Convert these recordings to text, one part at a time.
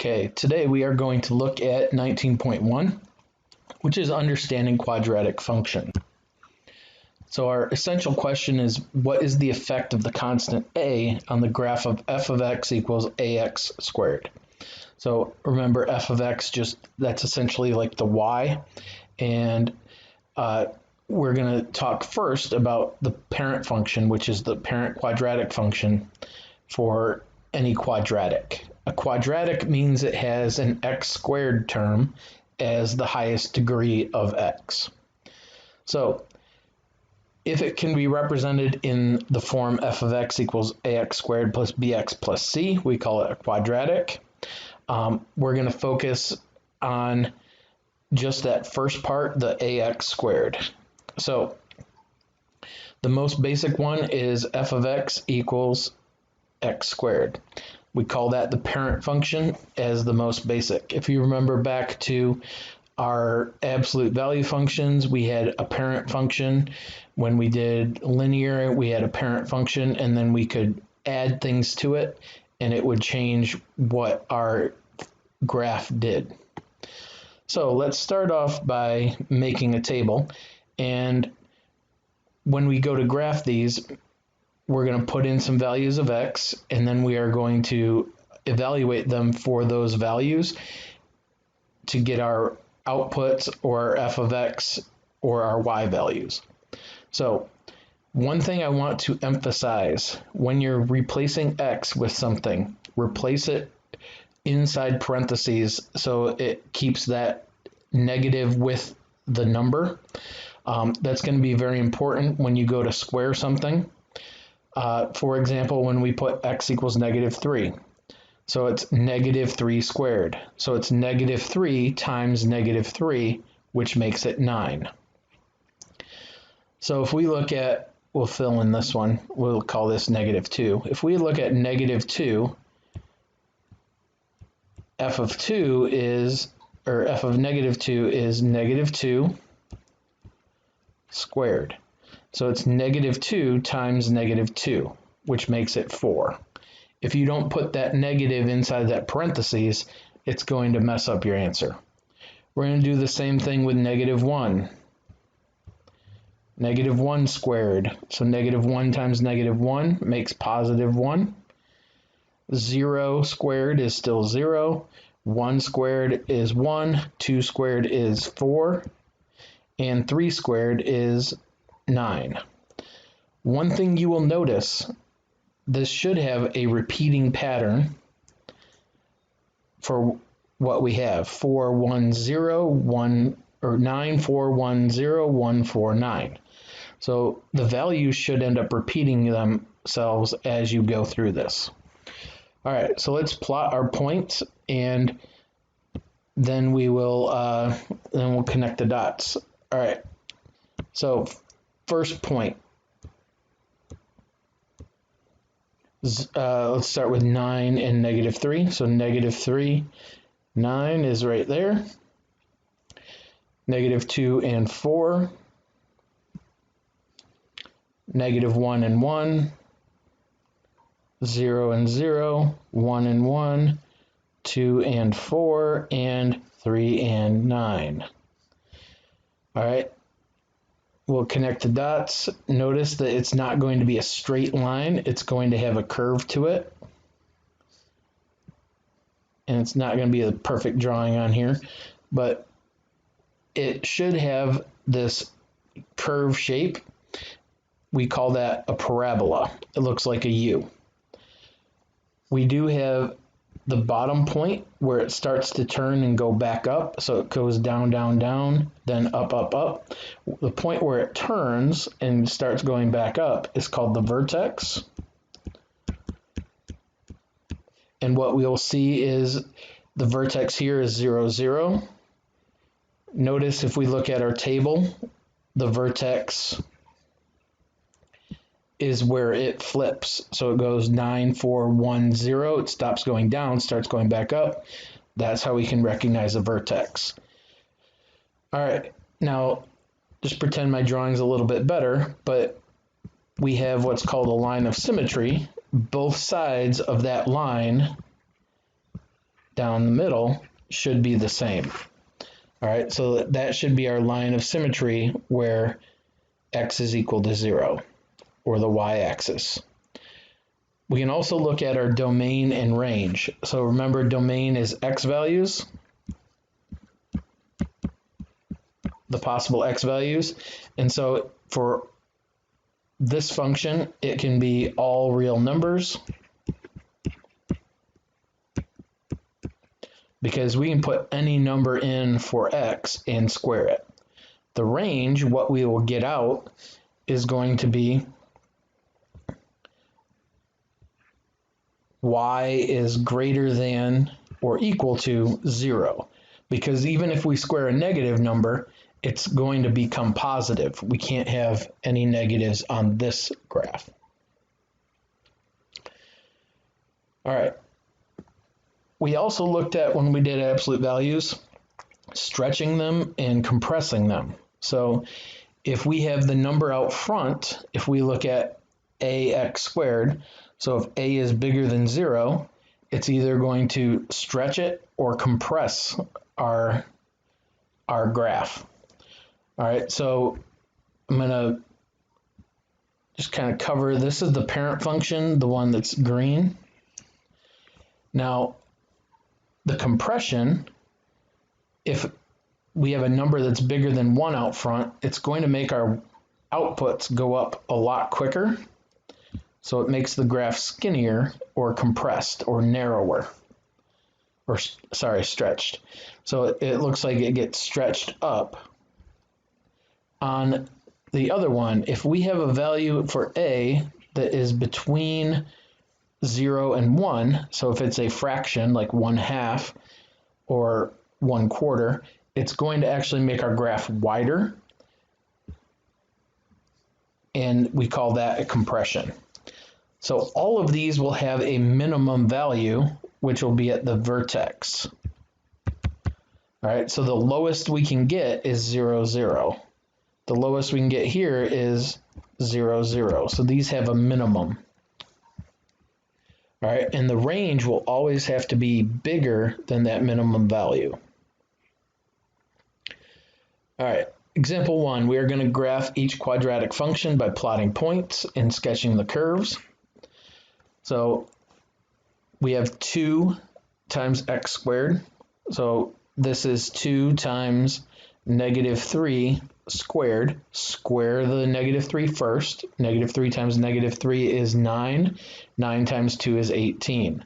Okay, today we are going to look at 19.1, which is understanding quadratic function. So our essential question is, what is the effect of the constant a on the graph of f of x equals ax squared? So remember, f of x, that's essentially like the y, and we're going to talk first about the parent function, which is the parent quadratic function for any quadratic. A quadratic means it has an x squared term as the highest degree of x. So if it can be represented in the form f of x equals ax squared plus bx plus c, we call it a quadratic. We're going to focus on just that first part, the ax squared. So the most basic one is f of x equals x squared. We call that the parent function as the most basic. If you remember back to our absolute value functions, we had a parent function. When we did linear, we had a parent function, and then we could add things to it, and it would change what our graph did. So let's start off by making a table, and when we go to graph these, we're going to put in some values of x, and then we are going to evaluate them for those values to get our outputs or f of x or our y values. So one thing I want to emphasize, when you're replacing x with something, replace it inside parentheses so it keeps that negative with the number. That's going to be very important when you go to square something. For example, when we put x equals -3, so it's -3 squared. So it's -3 times -3, which makes it 9. So if we look at, we'll fill in this one, we'll call this -2. If we look at -2, f of -2 is -2 squared. So it's -2 times -2, which makes it 4. If you don't put that negative inside that parentheses, it's going to mess up your answer. We're going to do the same thing with -1. -1 squared. So -1 times -1 makes +1. 0 squared is still 0. 1 squared is 1. 2 squared is 4. And 3 squared is 9. One thing you will notice, this should have a repeating pattern for what we have. 4, 1, 0, 1, or 9, 4, 1, 0, 1, 4, 9. So the values should end up repeating themselves as you go through this. All right, so let's plot our points, and then we'll connect the dots. All right, so first point. Let's start with 9 and -3. So -3, 9 is right there. -2 and 4. -1 and 1. 0 and 0. 1 and 1. 2 and 4. And 3 and 9. All right. We'll connect the dots. Notice that it's not going to be a straight line. It's going to have a curve to it. And it's not going to be a perfect drawing on here, but it should have this curve shape. We call that a parabola. It looks like a U. We do have the bottom point where it starts to turn and go back up. So it goes down, down, down, then up, up, up. The point where it turns and starts going back up is called the vertex. And what we'll see is the vertex here is 0, 0. Notice if we look at our table, the vertex is where it flips. So it goes 9, 4, 1, 0. It stops going down, starts going back up. That's how we can recognize a vertex. All right, now just pretend my drawing's a little bit better, but we have what's called a line of symmetry. Both sides of that line down the middle should be the same. All right, so that should be our line of symmetry where x is equal to 0, or the y-axis. We can also look at our domain and range. So remember, domain is x values, the possible x values. And so for this function, it can be all real numbers, because we can put any number in for x and square it. The range, what we will get out, is going to be y is greater than or equal to 0. Because even if we square a negative number, it's going to become positive. We can't have any negatives on this graph. All right. We also looked at, when we did absolute values, stretching them and compressing them. So if we have the number out front, if we look at ax squared, so if a is bigger than 0, it's either going to stretch it or compress our graph. All right, so I'm going to just kind of cover, this is the parent function, the one that's green. Now, the compression, if we have a number that's bigger than 1 out front, it's going to make our outputs go up a lot quicker. So it makes the graph skinnier or compressed or narrower, or sorry, stretched. So it looks like it gets stretched up. On the other one, if we have a value for a that is between 0 and 1, so if it's a fraction like 1/2 or 1/4, it's going to actually make our graph wider, and we call that a compression. So all of these will have a minimum value, which will be at the vertex. All right, so the lowest we can get is 0, 0. The lowest we can get here is 0, 0. So these have a minimum. All right, and the range will always have to be bigger than that minimum value. All right, example 1, we are going to graph each quadratic function by plotting points and sketching the curves. So we have 2 times x squared. So this is 2 times -3 squared. Square the -3 first. -3 times -3 is 9. 9 times 2 is 18.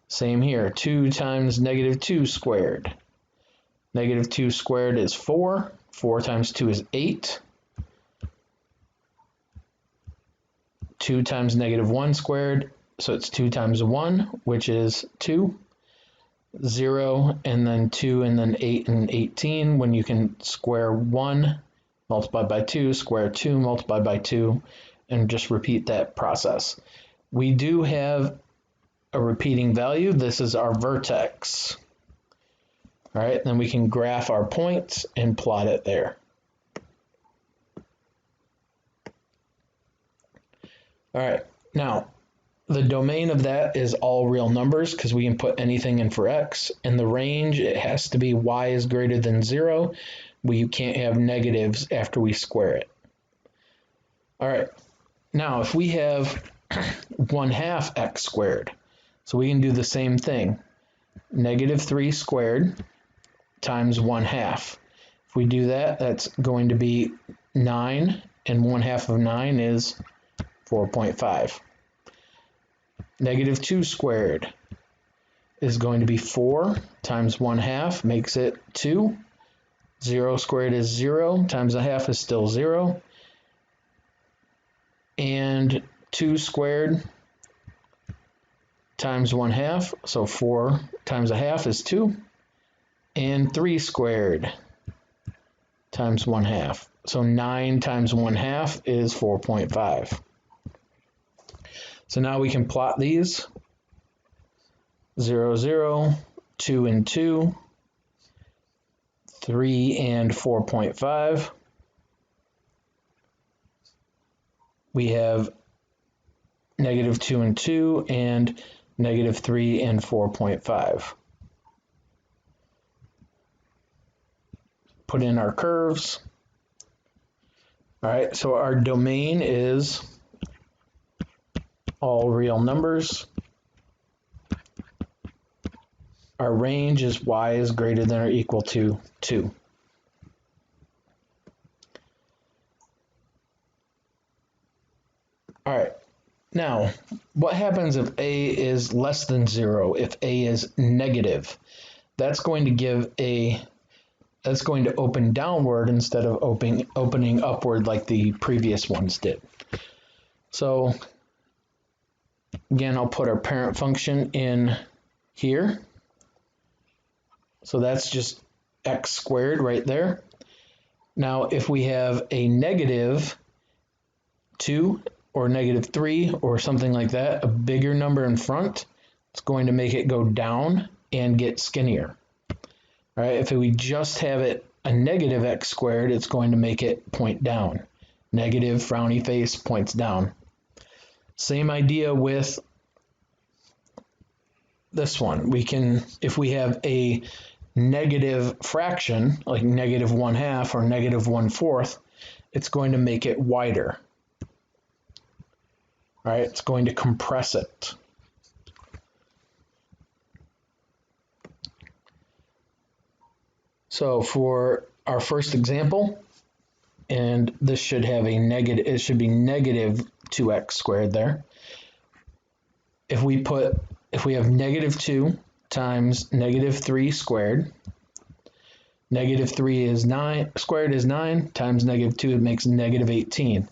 Same here. 2 times -2 squared. -2 squared is 4. 4 times 2 is 8. 2 times -1 squared, so it's 2 times 1, which is 2. 0, and then 2, and then 8 and 18, when you can square 1, multiply by 2, square 2, multiply by 2, and just repeat that process. We do have a repeating value. This is our vertex. All right, then we can graph our points and plot it there. All right, now the domain of that is all real numbers, because we can put anything in for x. And the range, it has to be y is greater than 0. You can't have negatives after we square it. All right, now if we have 1/2 x squared, so we can do the same thing. -3 squared times 1/2. If we do that, that's going to be 9, and 1/2 of 9 is 4.5. -2 squared is going to be 4 times 1/2 makes it 2. 0 squared is 0 times 1/2 is still 0. And 2 squared times 1/2, so 4 times 1/2 is 2. And 3 squared times 1/2. So 9 times 1/2 is 4.5. So now we can plot these. 0, 0, 2 and 2, 3 and 4.5. We have -2 and 2 and -3 and 4.5. put in our curves. All right, so our domain is all real numbers. Our range is y is greater than or equal to 2. All right, now what happens if a is less than 0, if a is negative? That's going to open downward instead of opening upward like the previous ones did. So again, I'll put our parent function in here. So that's just x squared right there. Now, if we have a negative 2 or negative 3 or something like that, a bigger number in front, it's going to make it go down and get skinnier. All right, if we just have it a negative x squared, it's going to make it point down. Negative, frowny face, points down. Same idea with this one. We can, if we have a negative fraction, like negative 1/2 or negative 1/4, it's going to make it wider. All right, it's going to compress it. So for our first example, and this should have a negative, it should be negative 2x squared there. If we have negative 2 times negative 3 squared, negative 3 is 9, squared is 9, times negative 2, it makes negative 18.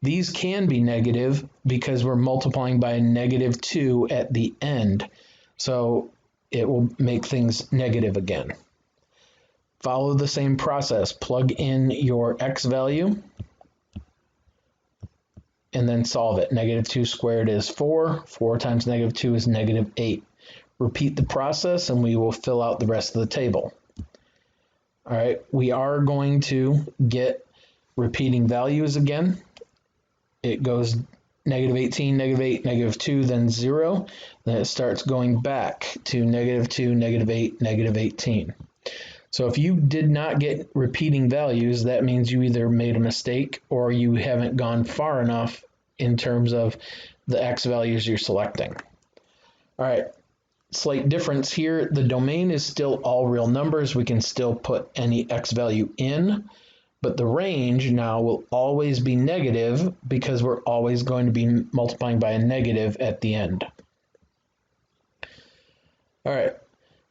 These can be negative because we're multiplying by a negative 2 at the end, so it will make things negative again. Follow the same process. Plug in your x value and then solve it. Negative 2 squared is 4. 4 times negative 2 is negative 8. Repeat the process and we will fill out the rest of the table. All right, we are going to get repeating values again. It goes negative 18, negative 8, negative 2, then 0. Then it starts going back to negative 2, negative 8, negative 18. So if you did not get repeating values, that means you either made a mistake or you haven't gone far enough in terms of the x values you're selecting. All right, slight difference here. The domain is still all real numbers. We can still put any x value in, but the range now will always be negative because we're always going to be multiplying by a negative at the end. All right.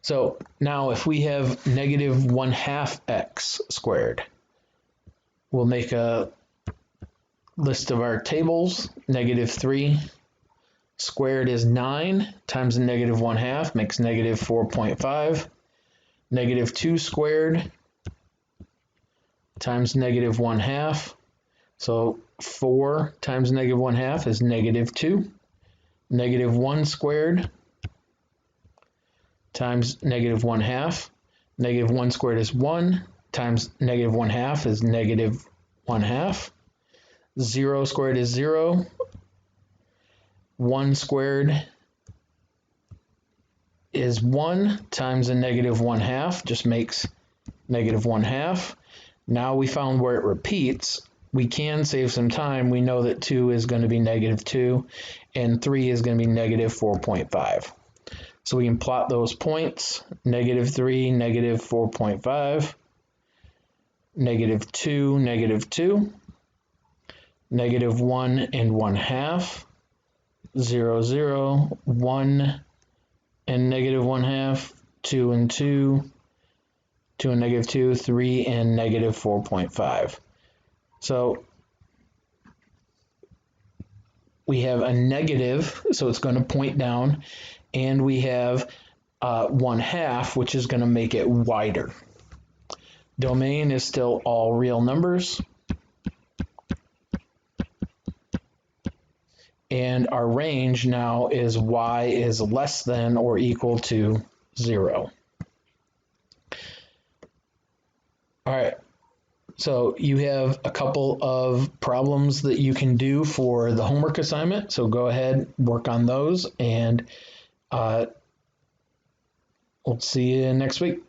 So now if we have negative 1/2 x squared, we'll make a list of our tables. Negative 3 squared is 9 times the negative 1/2 makes negative 4.5. Negative 2 squared times negative 1/2. So 4 times negative 1/2 is negative 2. Negative 1 squared times negative 1/2. Negative 1 squared is 1 times negative 1/2 is negative 1/2. 0 squared is 0. 1 squared is 1 times a negative 1/2 just makes negative 1/2. Now we found where it repeats. We can save some time. We know that 2 is going to be negative 2 and 3 is going to be negative 4.5. So we can plot those points. Negative 3, negative 4.5, negative 2, negative 2, negative 1 and 1/2, 0, 0, 1 and negative 1/2, 2 and 2, 2 and negative 2, 3 and negative 4.5. So we have a negative, so it's going to point down, and we have 1/2, which is going to make it wider. Domain is still all real numbers. And our range now is y is less than or equal to 0. All right, so you have a couple of problems that you can do for the homework assignment. So go ahead, work on those, and we'll see you next week.